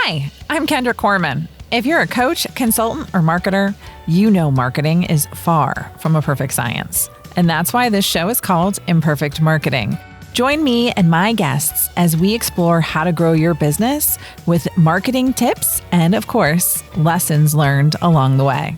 Hi, I'm Kendra Corman. If you're a coach, consultant, or marketer, you know marketing is far from a perfect science. And that's why this show is called Imperfect Marketing. Join me and my guests as we explore how to grow your business with marketing tips and, of course, lessons learned along the way.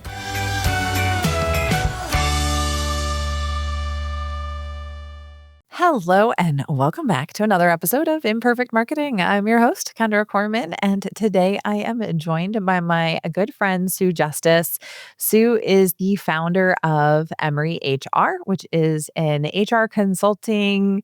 Hello, and welcome back to another episode of Imperfect Marketing. I'm your host, Kendra Corman, and today I am joined by my good friend, Sue Justice. Sue is the founder of Emory HR, which is an HR consulting,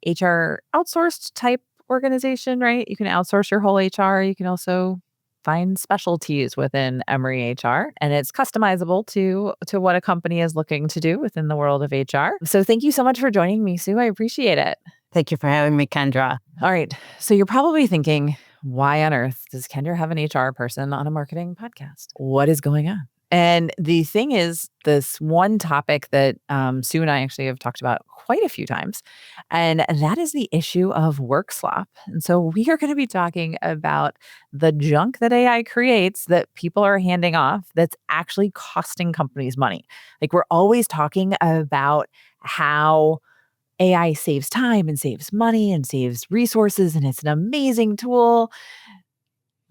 HR outsourced type organization, right? You can outsource your whole HR. You can also find specialties within Emory HR, and it's customizable to what a company is looking to do within the world of HR. So thank you so much for joining me, Sue. I appreciate it. Thank you for having me, Kendra. All right. So you're probably thinking, why on earth does Kendra have an HR person on a marketing podcast? What is going on? And the thing is, this one topic that Sue and I actually have talked about quite a few times, and that is the issue of Workslop. And so we are going to be talking about the junk that AI creates that people are handing off that's actually costing companies money. Like, we're always talking about how AI saves time and saves money and saves resources, and it's an amazing tool.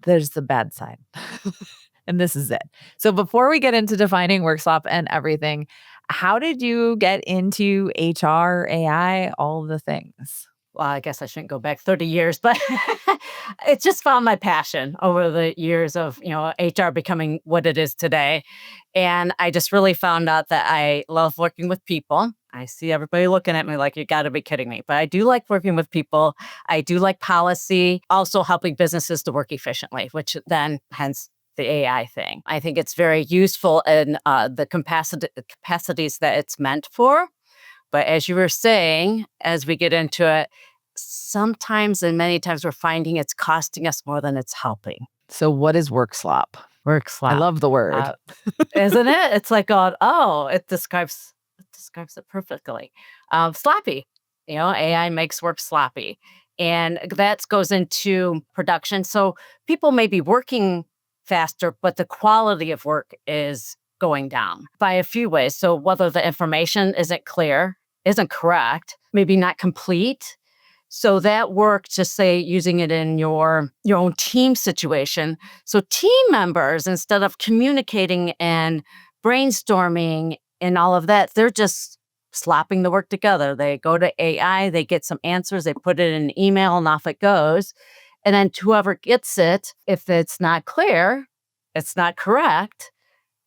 There's the bad side. And this is it. So before we get into defining Workslop and everything, how did you get into HR, AI, all the things? Well, I guess I shouldn't go back 30 years, but it's just found my passion over the years of, HR becoming what it is today. And I just really found out that I love working with people. I see everybody looking at me like, you got to be kidding me. But I do like working with people. I do like policy, also helping businesses to work efficiently, which then hence the AI thing. I think it's very useful in the capacities that it's meant for. But as you were saying, as we get into it, sometimes and many times we're finding it's costing us more than it's helping. So what is Workslop? Workslop. I love the word. Isn't it? It's like, it describes it perfectly. Sloppy. AI makes work sloppy. And that goes into production. So people may be working faster, but the quality of work is going down by a few ways. So whether the information isn't clear, isn't correct, maybe not complete. So that work, just say using it in your own team situation. So team members, instead of communicating and brainstorming and all of that, they're just slopping the work together. They go to AI, they get some answers, they put it in an email, and off it goes. And then whoever gets it, if it's not clear, it's not correct,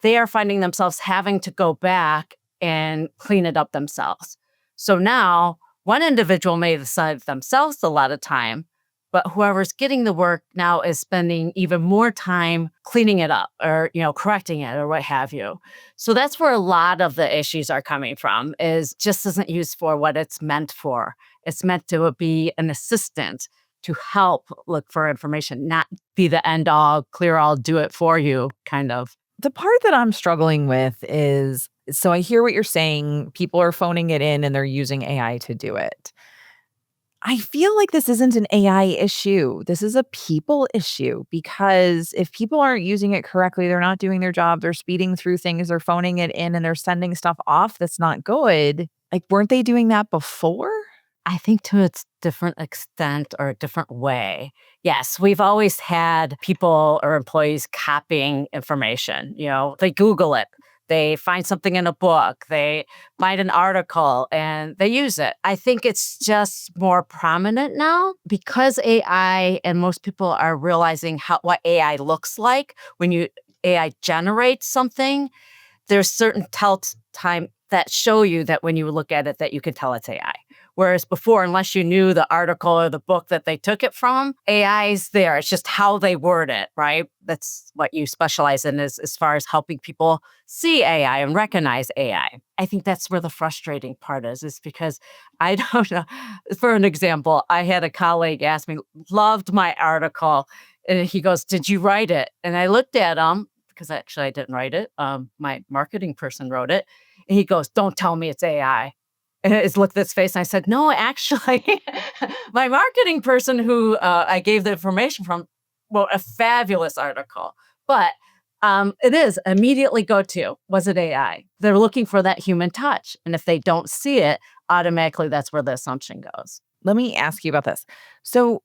they are finding themselves having to go back and clean it up themselves. So now one individual may decide themselves a lot of time, but whoever's getting the work now is spending even more time cleaning it up or, correcting it or what have you. So that's where a lot of the issues are coming from, is just isn't used for what it's meant for. It's meant to be an assistant to help look for information, not be the end all, clear all, do it for you kind of. The part that I'm struggling with is, so I hear what you're saying. People are phoning it in and they're using AI to do it. I feel like this isn't an AI issue. This is a people issue, because if people aren't using it correctly, they're not doing their job, they're speeding through things, they're phoning it in, and they're sending stuff off that's not good. Like, weren't they doing that before? I think to its different extent or a different way. Yes, we've always had people or employees copying information. They Google it. They find something in a book. They find an article and they use it. I think it's just more prominent now because AI and most people are realizing what AI looks like. When AI generates something, there's certain time that show you that when you look at it that you can tell it's AI. Whereas before, unless you knew the article or the book that they took it from, AI's there. It's just how they word it, right? That's what you specialize in, is as far as helping people see AI and recognize AI. I think that's where the frustrating part is because I don't know. For an example, I had a colleague ask me, loved my article. And he goes, did you write it? And I looked at him, because actually I didn't write it. My marketing person wrote it. And he goes, don't tell me it's AI. And I looked at his face and I said, no, actually, my marketing person who I gave the information from wrote a fabulous article. But it is immediately go to, was it AI? They're looking for that human touch. And if they don't see it, automatically that's where the assumption goes. Let me ask you about this. So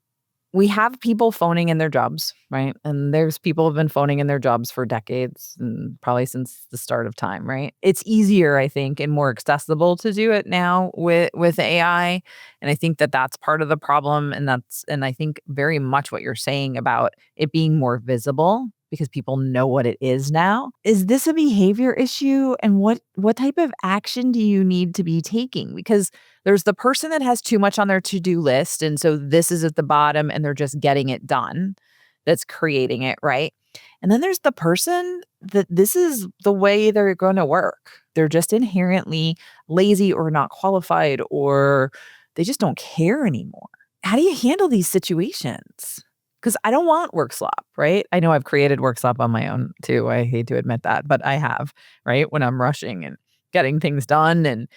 we have people phoning in their jobs, right? And there's people who've been phoning in their jobs for decades and probably since the start of time, right? It's easier, I think, and more accessible to do it now with AI, and I think that that's part of the problem, and I think very much what you're saying about it being more visible because people know what it is now. Is this a behavior issue, and what type of action do you need to be taking? Because there's the person that has too much on their to-do list, and so this is at the bottom, and they're just getting it done, that's creating it, right? And then there's the person that this is the way they're gonna work. They're just inherently lazy or not qualified, or they just don't care anymore. How do you handle these situations? Because I don't want Workslop, right? I know I've created Workslop on my own too. I hate to admit that, but I have, right? When I'm rushing and getting things done, and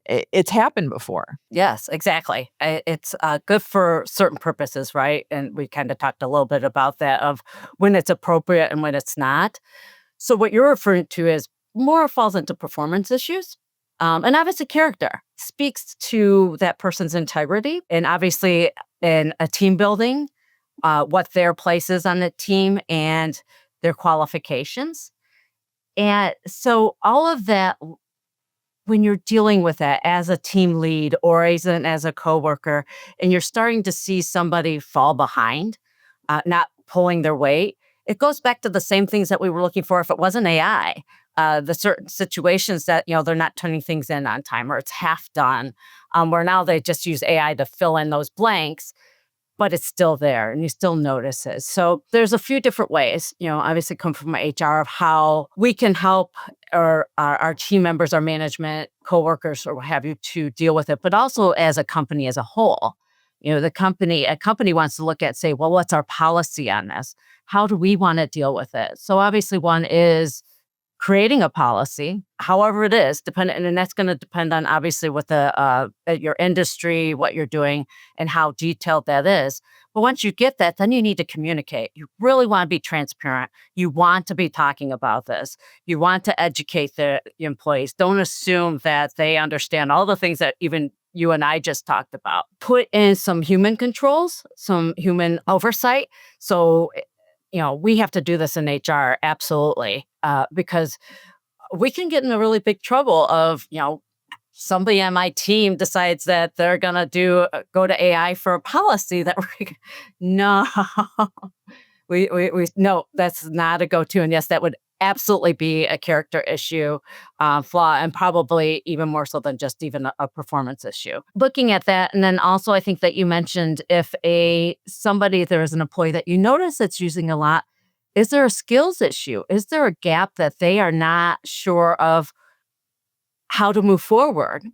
it's happened before. Yes, exactly. It's good for certain purposes, right? And we kind of talked a little bit about that of when it's appropriate and when it's not. So what you're referring to is more falls into performance issues. And obviously character speaks to that person's integrity. And obviously in a team building, what their place is on the team and their qualifications. And so all of that, when you're dealing with that as a team lead or as a coworker, and you're starting to see somebody fall behind, not pulling their weight, it goes back to the same things that we were looking for if it wasn't AI. The certain situations that, they're not turning things in on time or it's half done, where now they just use AI to fill in those blanks, but it's still there and you still notice it. So there's a few different ways, obviously come from HR of how we can help our team members, our management, coworkers, or what have you to deal with it, but also as a company as a whole. A company wants to look at, say, well, what's our policy on this? How do we want to deal with it? So obviously one is creating a policy, however it is, dependent, and that's going to depend on obviously what your industry, what you're doing, and how detailed that is. But once you get that, then you need to communicate. You really want to be transparent. You want to be talking about this. You want to educate the employees. Don't assume that they understand all the things that even you and I just talked about. Put in some human controls, some human oversight. So we have to do this in HR, absolutely, because we can get in a really big trouble of, somebody on my team decides that they're going to go to AI for a policy that no, we no, that's not a go-to. And yes, that would absolutely be a character issue, flaw, and probably even more so than just even a performance issue. Looking at that, and then also I think that you mentioned if there is an employee that you notice that's using a lot, is there a skills issue? Is there a gap that they are not sure of how to move forward?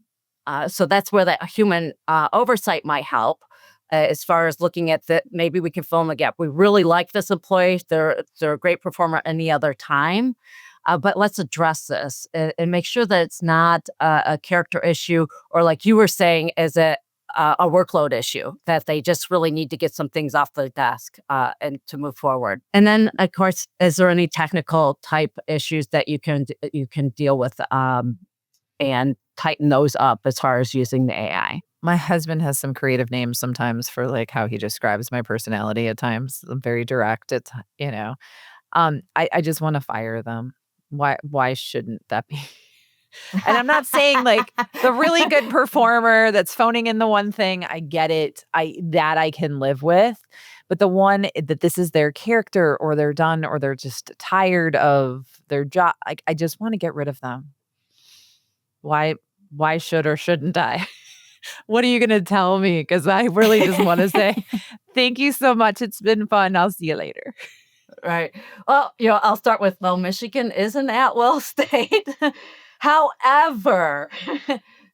So that's where that human oversight might help. As far as looking at that, maybe we can fill in the gap. We really like this employee; they're a great performer any other time, but let's address this and make sure that it's not a character issue, or like you were saying, is it a workload issue that they just really need to get some things off the desk and to move forward. And then, of course, is there any technical type issues that you can deal with and tighten those up as far as using the AI? My husband has some creative names sometimes for like how he describes my personality at times. I'm very direct. It's, I just want to fire them. Why shouldn't that be? And I'm not saying like the really good performer that's phoning in the one thing, I get it. I can live with. But the one that this is their character, or they're done, or they're just tired of their job, like I just want to get rid of them. Why should or shouldn't I? What are you going to tell me? Because I really just want to say, thank you so much. It's been fun. I'll see you later. Right. Well, I'll start with, Michigan is an at-will state. However,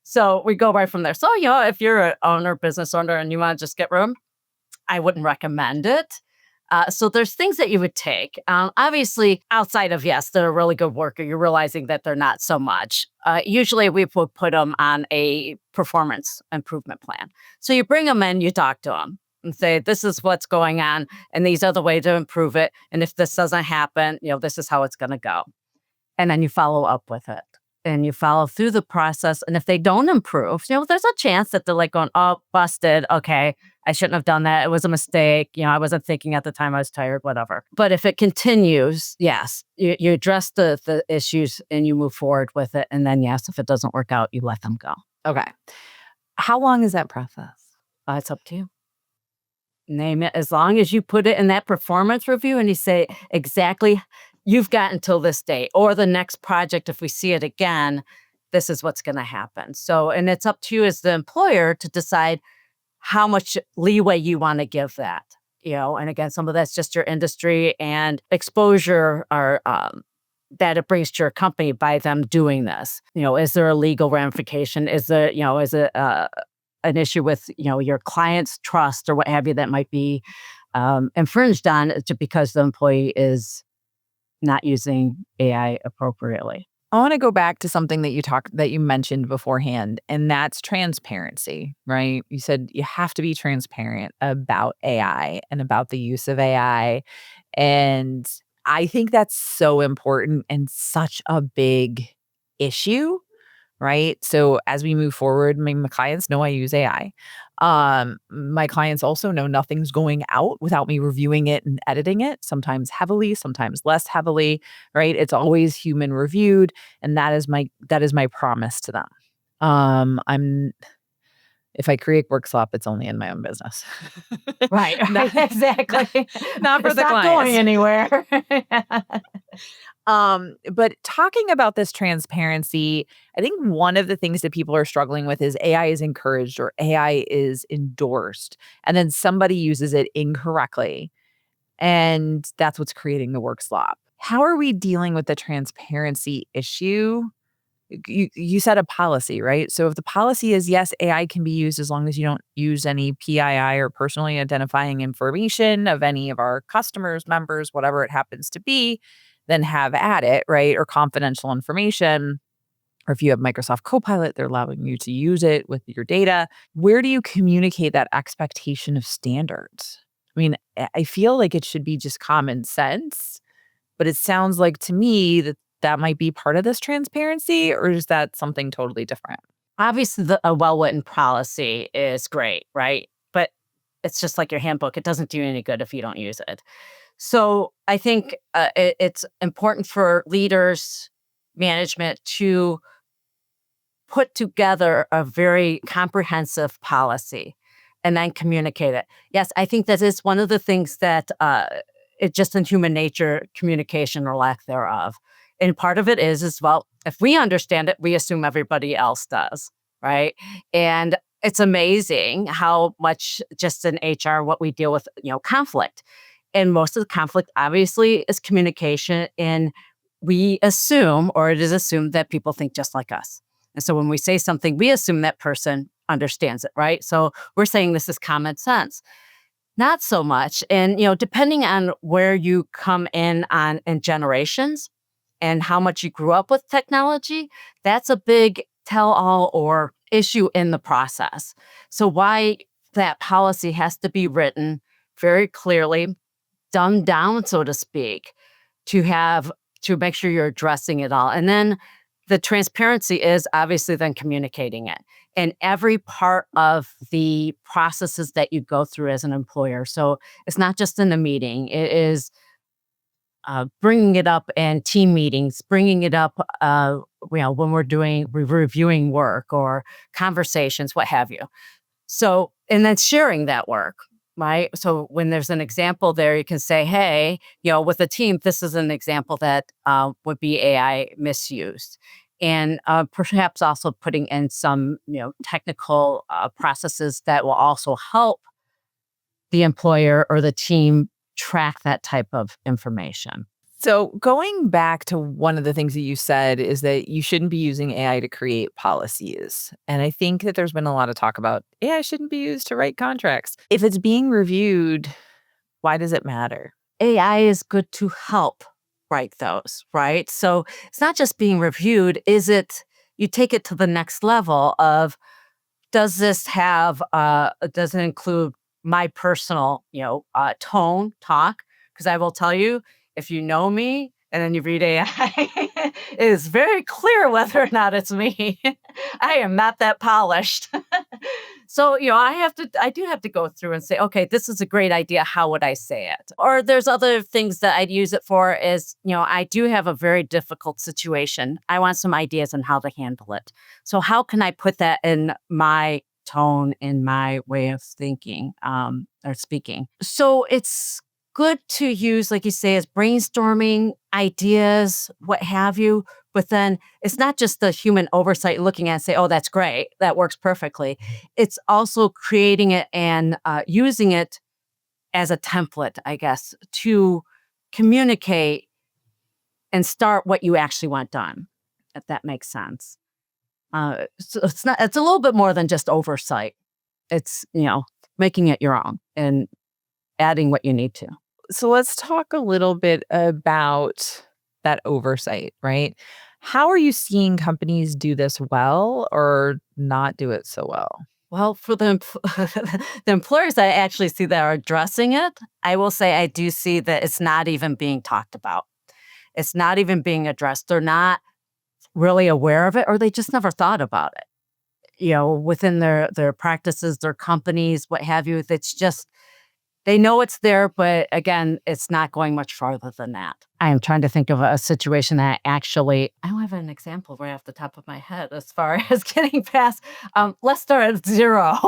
so we go right from there. So, if you're an owner, business owner, and you want to just get rid of them, I wouldn't recommend it. So there's things that you would take. Obviously, outside of, yes, they're a really good worker, you're realizing that they're not so much. Usually we would put them on a performance improvement plan. So you bring them in, you talk to them. and say, this is what's going on, and these are the ways to improve it. And if this doesn't happen, this is how it's going to go. And then you follow up with it and you follow through the process. And if they don't improve, there's a chance that they're like going, oh, busted. Okay. I shouldn't have done that. It was a mistake. I wasn't thinking at the time. I was tired, whatever. But if it continues, yes, you address the issues and you move forward with it. And then, yes, if it doesn't work out, you let them go. Okay. How long is that process? It's up to you. Name it. As long as you put it in that performance review and you say exactly, you've got until this date or the next project, if we see it again, this is what's going to happen. So, and it's up to you as the employer to decide how much leeway you want to give that, and again, some of that's just your industry and exposure or that it brings to your company by them doing this. Is there a legal ramification? Is it an issue with, your client's trust or what have you that might be infringed on because the employee is not using AI appropriately? I want to go back to something that you mentioned beforehand, and that's transparency, right? You said you have to be transparent about AI and about the use of AI. And I think that's so important and such a big issue, right? So as we move forward, my clients know I use AI. My clients also know nothing's going out without me reviewing it and editing it, sometimes heavily, sometimes less heavily, right? It's always human reviewed, and that is my promise to them. I'm If I create Workslop, it's only in my own business. Right, Not exactly. not for It's the not clients. going anywhere. But talking about this transparency, I think one of the things that people are struggling with is AI is encouraged or AI is endorsed, and then somebody uses it incorrectly. And that's what's creating the work slop. How are we dealing with the transparency issue? You said a policy, right? So if the policy is yes, AI can be used as long as you don't use any PII or personally identifying information of any of our customers, members, whatever it happens to be, then have at it, right? Or confidential information. Or if you have Microsoft Copilot, they're allowing you to use it with your data. Where do you communicate that expectation of standards? I mean, I feel like it should be just common sense, but it sounds like to me that might be part of this transparency, or is that something totally different? Obviously, a well-written policy is great, right? But it's just like your handbook. It doesn't do you any good if you don't use it. So I think it's important for leaders, management to put together a very comprehensive policy and then communicate it. Yes, I think that is one of the things that it's just in human nature, communication or lack thereof. And part of it is well, if we understand it, we assume everybody else does, right? And it's amazing how much just in HR, what we deal with, conflict. And most of the conflict obviously is communication. And we assume, or it is assumed that people think just like us. And so when we say something, we assume that person understands it, right? So we're saying this is common sense. Not so much. And, depending on where you come in generations and how much you grew up with technology, that's a big tell-all or issue in the process. So why that policy has to be written very clearly, dumbed down, so to speak, to make sure you're addressing it all. And then the transparency is obviously then communicating it in every part of the processes that you go through as an employer. So it's not just in a meeting, it is bringing it up in team meetings, bringing it up when we're reviewing work or conversations, what have you. So, and then sharing that work, right? So when there's an example there, you can say, hey, with a team, this is an example that would be AI misused. And perhaps also putting in some, technical processes that will also help the employer or the team track that type of information. So going back to one of the things that you said is that you shouldn't be using AI to create policies. And I think that there's been a lot of talk about AI shouldn't be used to write contracts. If it's being reviewed, why does it matter? AI is good to help write those, right? So it's not just being reviewed. You take it to the next level of, does it include my personal, tone, talk, because I will tell you, if you know me and then you read AI, it is very clear whether or not it's me. I am not that polished. So, I do have to go through and say, okay, this is a great idea. How would I say it? Or there's other things that I'd use it for is, I do have a very difficult situation. I want some ideas on how to handle it. So how can I put that in my tone, in my way of thinking, or speaking? So it's good to use, like you say, as brainstorming ideas, what have you. But then it's not just the human oversight looking at it and say, oh, that's great. That works perfectly. It's also creating it and using it as a template, I guess, to communicate and start what you actually want done, if that makes sense. So it's a little bit more than just oversight. It's, making it your own and adding what you need to. So let's talk a little bit about that oversight, right? How are you seeing companies do this well or not do it so well? Well, for the employers I actually see that are addressing it, I will say I do see that it's not even being talked about. It's not even being addressed. They're not really aware of it, or they just never thought about it. Within their practices, their companies, what have you. It's just they know it's there, but again, it's not going much farther than that. I am trying to think of a situation that I don't have an example right off the top of my head as far as getting past. Let's start at zero,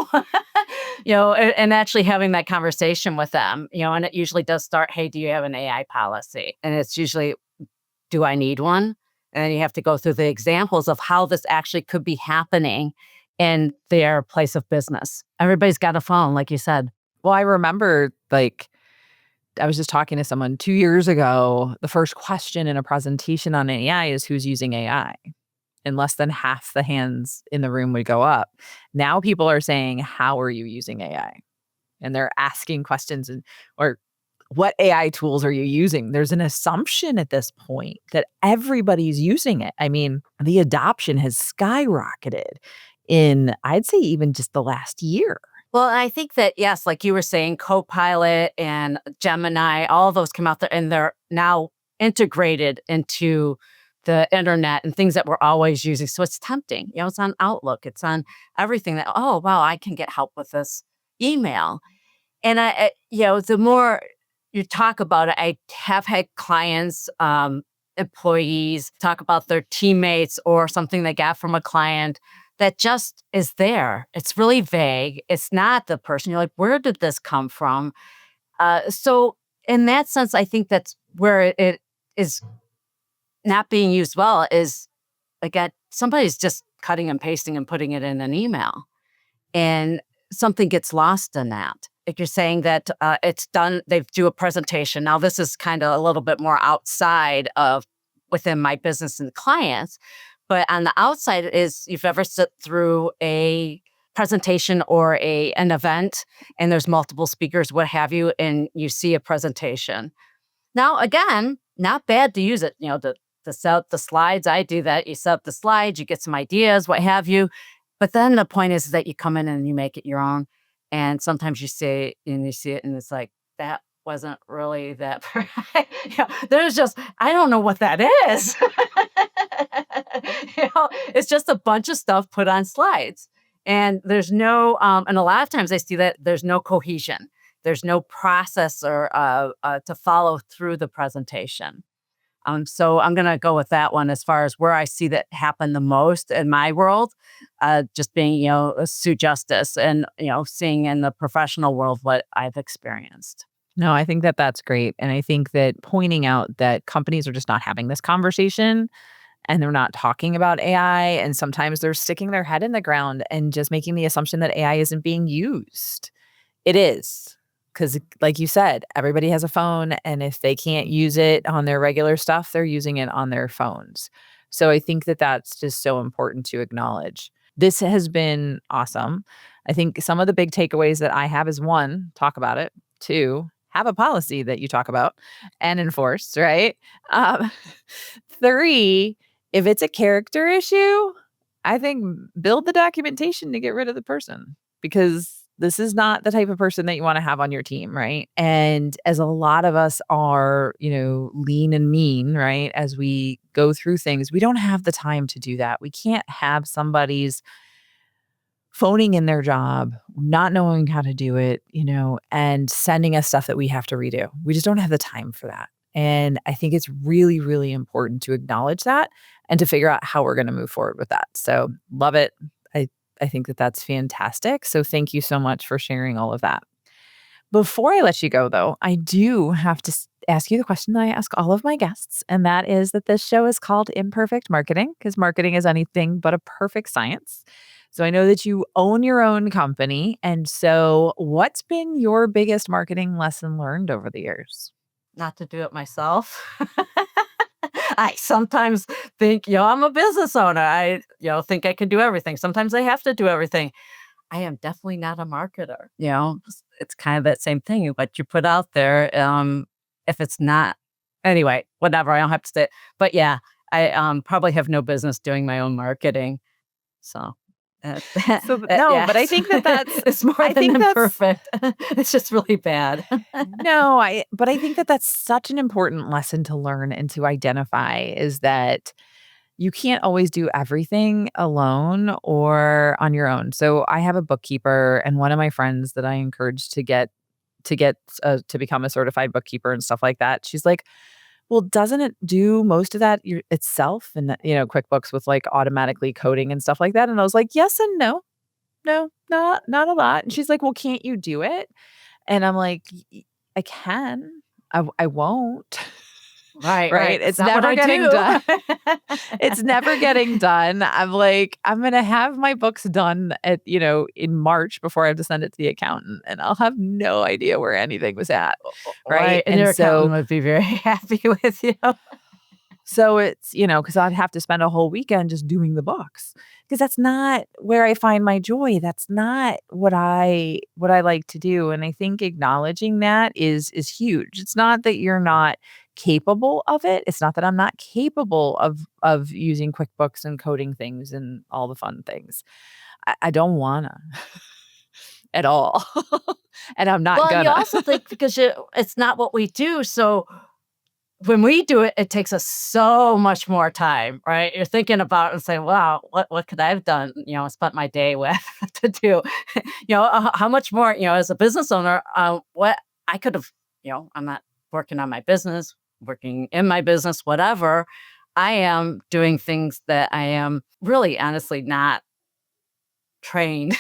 and actually having that conversation with them, and it usually does start, hey, do you have an AI policy? And it's usually, do I need one? And then you have to go through the examples of how this actually could be happening in their place of business. Everybody's got a phone, like you said. Well, I remember, like, I was just talking to someone 2 years ago. The first question in a presentation on AI is who's using AI, and less than half the hands in the room would go up. Now people are saying, "How are you using AI?" And they're asking questions or what AI tools are you using? There's an assumption at this point that everybody's using it. I mean, the adoption has skyrocketed in, I'd say, even just the last year. Well, I think that, yes, like you were saying, Copilot and Gemini, all of those come out there and they're now integrated into the internet and things that we're always using. So it's tempting. It's on Outlook, it's on everything that, oh, wow, I can get help with this email. And the more you talk about it, I have had clients, employees talk about their teammates or something they got from a client that just is there. It's really vague. It's not the person. You're like, where did this come from? So in that sense, I think that's where it is not being used well is, again, somebody's just cutting and pasting and putting it in an email. And something gets lost in that. If you're saying that it's done, they do a presentation. Now, this is kind of a little bit more outside of within my business and clients, but on the outside is you've ever sit through a presentation or an event and there's multiple speakers, what have you, and you see a presentation. Now, again, not bad to use it, to set up the slides. I do that. You set up the slides, you get some ideas, what have you. But then the point is that you come in and you make it your own. And sometimes you say, and you see it, and it's like, that wasn't really that. There's just, I don't know what that is. It's just a bunch of stuff put on slides. And there's no, and a lot of times I see that there's no cohesion. There's no process or to follow through the presentation. So I'm going to go with that one as far as where I see that happen the most in my world, just being, a Sue Justice and, seeing in the professional world what I've experienced. No, I think that that's great. And I think that pointing out that companies are just not having this conversation and they're not talking about AI. And sometimes they're sticking their head in the ground and just making the assumption that AI isn't being used. It is. Because, like you said, everybody has a phone. And if they can't use it on their regular stuff, they're using it on their phones. So I think that that's just so important to acknowledge. This has been awesome. I think some of the big takeaways that I have is one, talk about it. Two, have a policy that you talk about and enforce, right? Um, three, if it's a character issue, I think build the documentation to get rid of the person because This is not the type of person that you want to have on your team, right? And as a lot of us are, lean and mean, right? As we go through things, we don't have the time to do that. We can't have somebody's phoning in their job, not knowing how to do it, and sending us stuff that we have to redo. We just don't have the time for that. And I think it's really, really important to acknowledge that and to figure out how we're going to move forward with that. So love it. I, I think that that's fantastic. So thank you so much for sharing all of that. Before I let you go, though, I do have to ask you the question that I ask all of my guests. And that is that this show is called Imperfect Marketing because marketing is anything but a perfect science. So I know that you own your own company. And so, what's been your biggest marketing lesson learned over the years? Not to do it myself. I sometimes think, I'm a business owner. I, think I can do everything. Sometimes I have to do everything. I am definitely not a marketer. It's kind of that same thing. What you put out there, if it's not, anyway, whatever. I don't have to say it. But yeah, I probably have no business doing my own marketing. So, No, yeah, but I think that it's more I than think that's imperfect. It's just really bad. no, but I think that that's such an important lesson to learn and to identify is that you can't always do everything alone or on your own. So I have a bookkeeper and one of my friends that I encourage to become a certified bookkeeper and stuff like that. She's like, "Well, doesn't it do most of that itself?" And QuickBooks with like automatically coding and stuff like that. And I was like, "Yes and no. No, not a lot." And she's like, "Well, can't you do it?" And I'm like, I can. I won't." Right, Right? right. It's It's not what never I getting do. done. It's never getting done. I'm like, I'm gonna have my books done in March before I have to send it to the accountant, and I'll have no idea where anything was at, right? Right, and And your accountant so would be very happy with you. so it's, because I'd have to spend a whole weekend just doing the books because that's not where I find my joy. That's not what I like to do. And I think acknowledging that is huge. It's not that you're not capable of it. It's not that I'm not capable of using QuickBooks and coding things and all the fun things. I don't wanna at all. And I'm not Well, and you gonna. also think because it's not what we do, so when we do it, it takes us so much more time, right? You're thinking about it and saying, "Wow, what could I have done?" Spent my day with to do. How much more, as a business owner, what I could have, I'm not working on my business, working in my business, whatever. I am doing things that I am really, honestly, not trained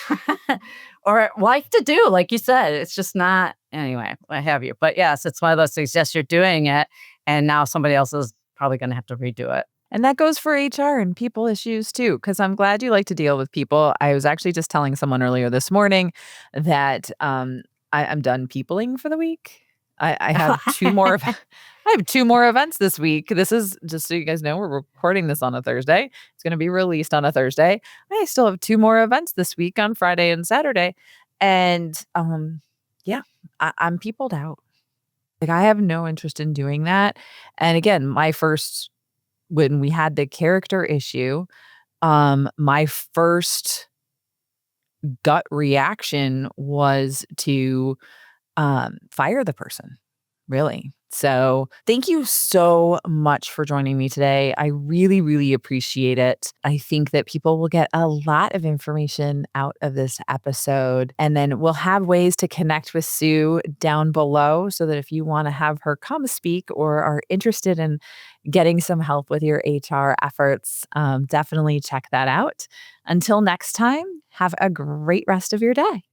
or like to do, like you said. It's just not anyway, what have you. But yes, it's one of those things. Yes, you're doing it, and now somebody else is probably gonna have to redo it. And that goes for HR and people issues too, because I'm glad you like to deal with people. I was actually just telling someone earlier this morning that I'm done peopling for the week. I have two more. I have two more events this week. This is just so you guys know, we're recording this on a Thursday. It's going to be released on a Thursday. I still have two more events this week on Friday and Saturday, and yeah, I'm peopled out. Like I have no interest in doing that. And again, my first when we had the character issue, my first gut reaction was to, fire the person, really. So, thank you so much for joining me today. I really, really appreciate it. I think that people will get a lot of information out of this episode. And then we'll have ways to connect with Sue down below so that if you want to have her come speak or are interested in getting some help with your HR efforts, definitely check that out. Until next time, have a great rest of your day.